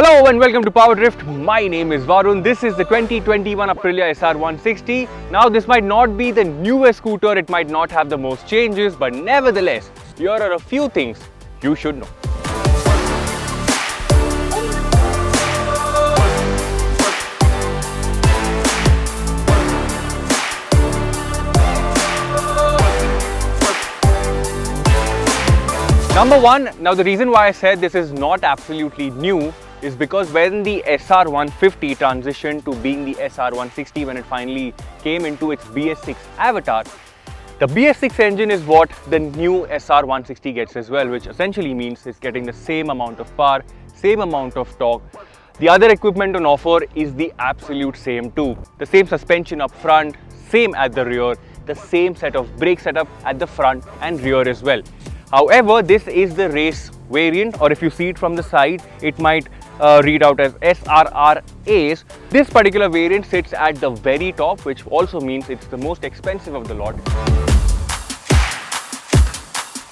Hello and welcome to PowerDrift. My name is Varun. This is the 2021 Aprilia SR 160. Now this might not be the newest scooter, it might not have the most changes, but nevertheless, here are a few things you should know. Number one, now the reason why I said this is not absolutely new is because when the SR 150 transitioned to being the SR 160, when it finally came into its BS6 avatar, the BS6 engine is what the new SR 160 gets as well, which essentially means it's getting the same amount of power, same amount of torque. The other equipment on offer is the absolute same too. The same suspension up front, same at the rear, the same set of brake setup at the front and rear as well. However, this is the race variant, or if you see it from the side, it might read out as SRR Ace. This particular variant sits at the very top, which also means it's the most expensive of the lot.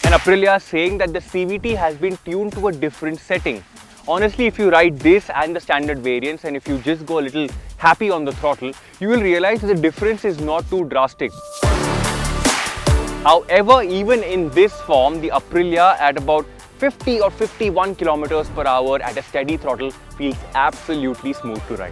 And Aprilia is saying that the CVT has been tuned to a different setting. Honestly, if you ride this and the standard variants, and if you just go a little happy on the throttle, you will realize the difference is not too drastic. However, even in this form, the Aprilia at about 50 or 51 kilometers per hour at a steady throttle feels absolutely smooth to ride.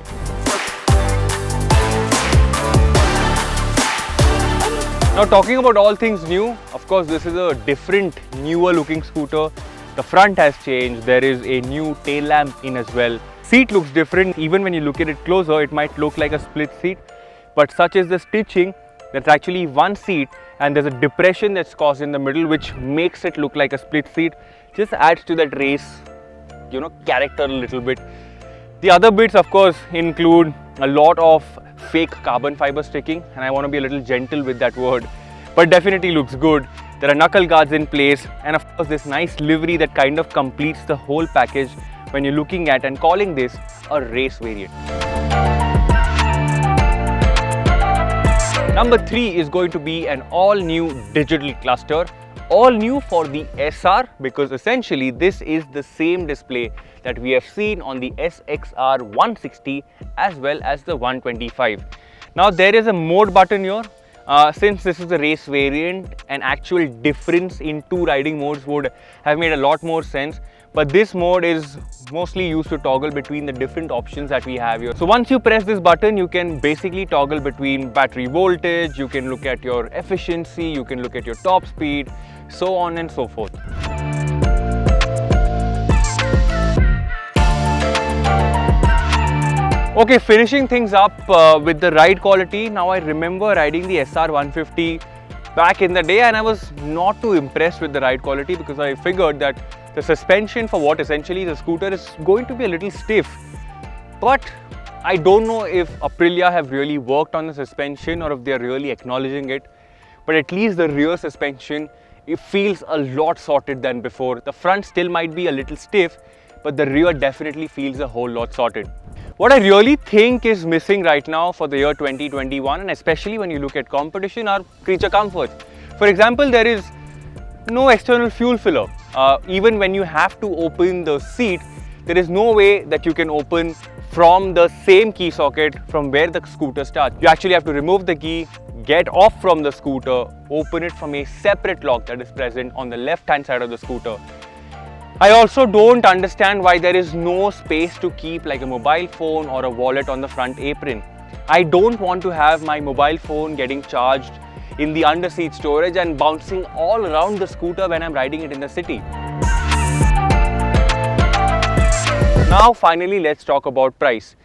Now, talking about all things new, of course, this is a different, newer looking scooter. The front has changed. There is a new tail lamp in as well. Seat looks different. Even when you look at it closer, it might look like a split seat, but such is the stitching. That's actually one seat, and there's a depression that's caused in the middle which makes it look like a split seat. Just adds to that race, character a little bit. The other bits, of course, include a lot of fake carbon fiber sticking, and I want to be a little gentle with that word, but definitely looks good. There are knuckle guards in place, and of course this nice livery that kind of completes the whole package when you're looking at and calling this a race variant. Number 3 is going to be an all-new digital cluster. All new for the SR, because essentially this is the same display that we have seen on the SXR 160 as well as the 125. Now there is a mode button here. Since this is a race variant, an actual difference in two riding modes would have made a lot more sense. But this mode is mostly used to toggle between the different options that we have here. So once you press this button, you can basically toggle between battery voltage, you can look at your efficiency, you can look at your top speed, so on and so forth. Okay, finishing things up with the ride quality. Now I remember riding the SR 150 back in the day, and I was not too impressed with the ride quality because I figured that the suspension for what essentially the scooter is going to be a little stiff. But I don't know if Aprilia have really worked on the suspension or if they are really acknowledging it. But at least the rear suspension, it feels a lot sorted than before. The front still might be a little stiff, but the rear definitely feels a whole lot sorted. What I really think is missing right now for the year 2021, and especially when you look at competition, are creature comforts. For example, there is no external fuel filler. Even when you have to open the seat, there is no way that you can open from the same key socket from where the scooter starts. You actually have to remove the key, get off from the scooter, open it from a separate lock that is present on the left hand side of the scooter. I also don't understand why there is no space to keep like a mobile phone or a wallet on the front apron. I don't want to have my mobile phone getting charged in the under-seat storage and bouncing all around the scooter when I'm riding it in the city. Now finally, let's talk about price.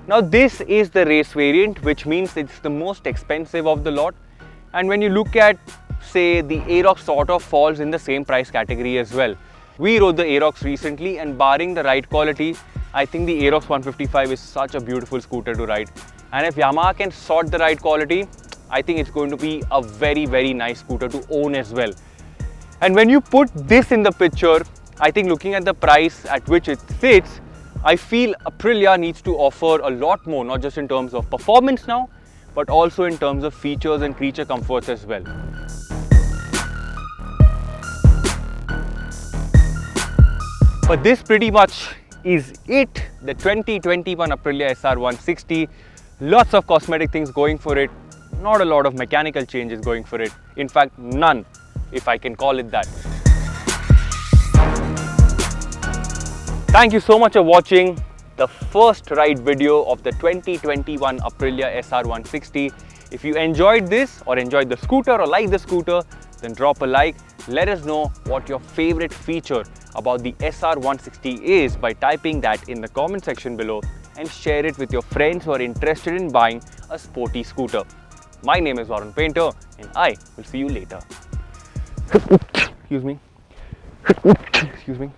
Now this is the race variant, which means it's the most expensive of the lot. And when you look at, say, the Aerox sort of falls in the same price category as well. We rode the Aerox recently, and barring the ride quality, I think the Aerox 155 is such a beautiful scooter to ride. And if Yamaha can sort the ride quality, I think it's going to be a very, very nice scooter to own as well. And when you put this in the picture, I think looking at the price at which it sits, I feel Aprilia needs to offer a lot more, not just in terms of performance now, but also in terms of features and creature comforts as well. But this pretty much is it, the 2021 Aprilia SR 160. Lots of cosmetic things going for it, not a lot of mechanical changes going for it. In fact, none, if I can call it that. Thank you so much for watching the first ride video of the 2021 Aprilia SR 160. If you enjoyed this or enjoyed the scooter or like the scooter, then drop a like. Let us know what your favorite feature about the SR 160 is by typing that in the comment section below, and share it with your friends who are interested in buying a sporty scooter. My name is Varun Painter and I will see you later. Excuse me. Excuse me.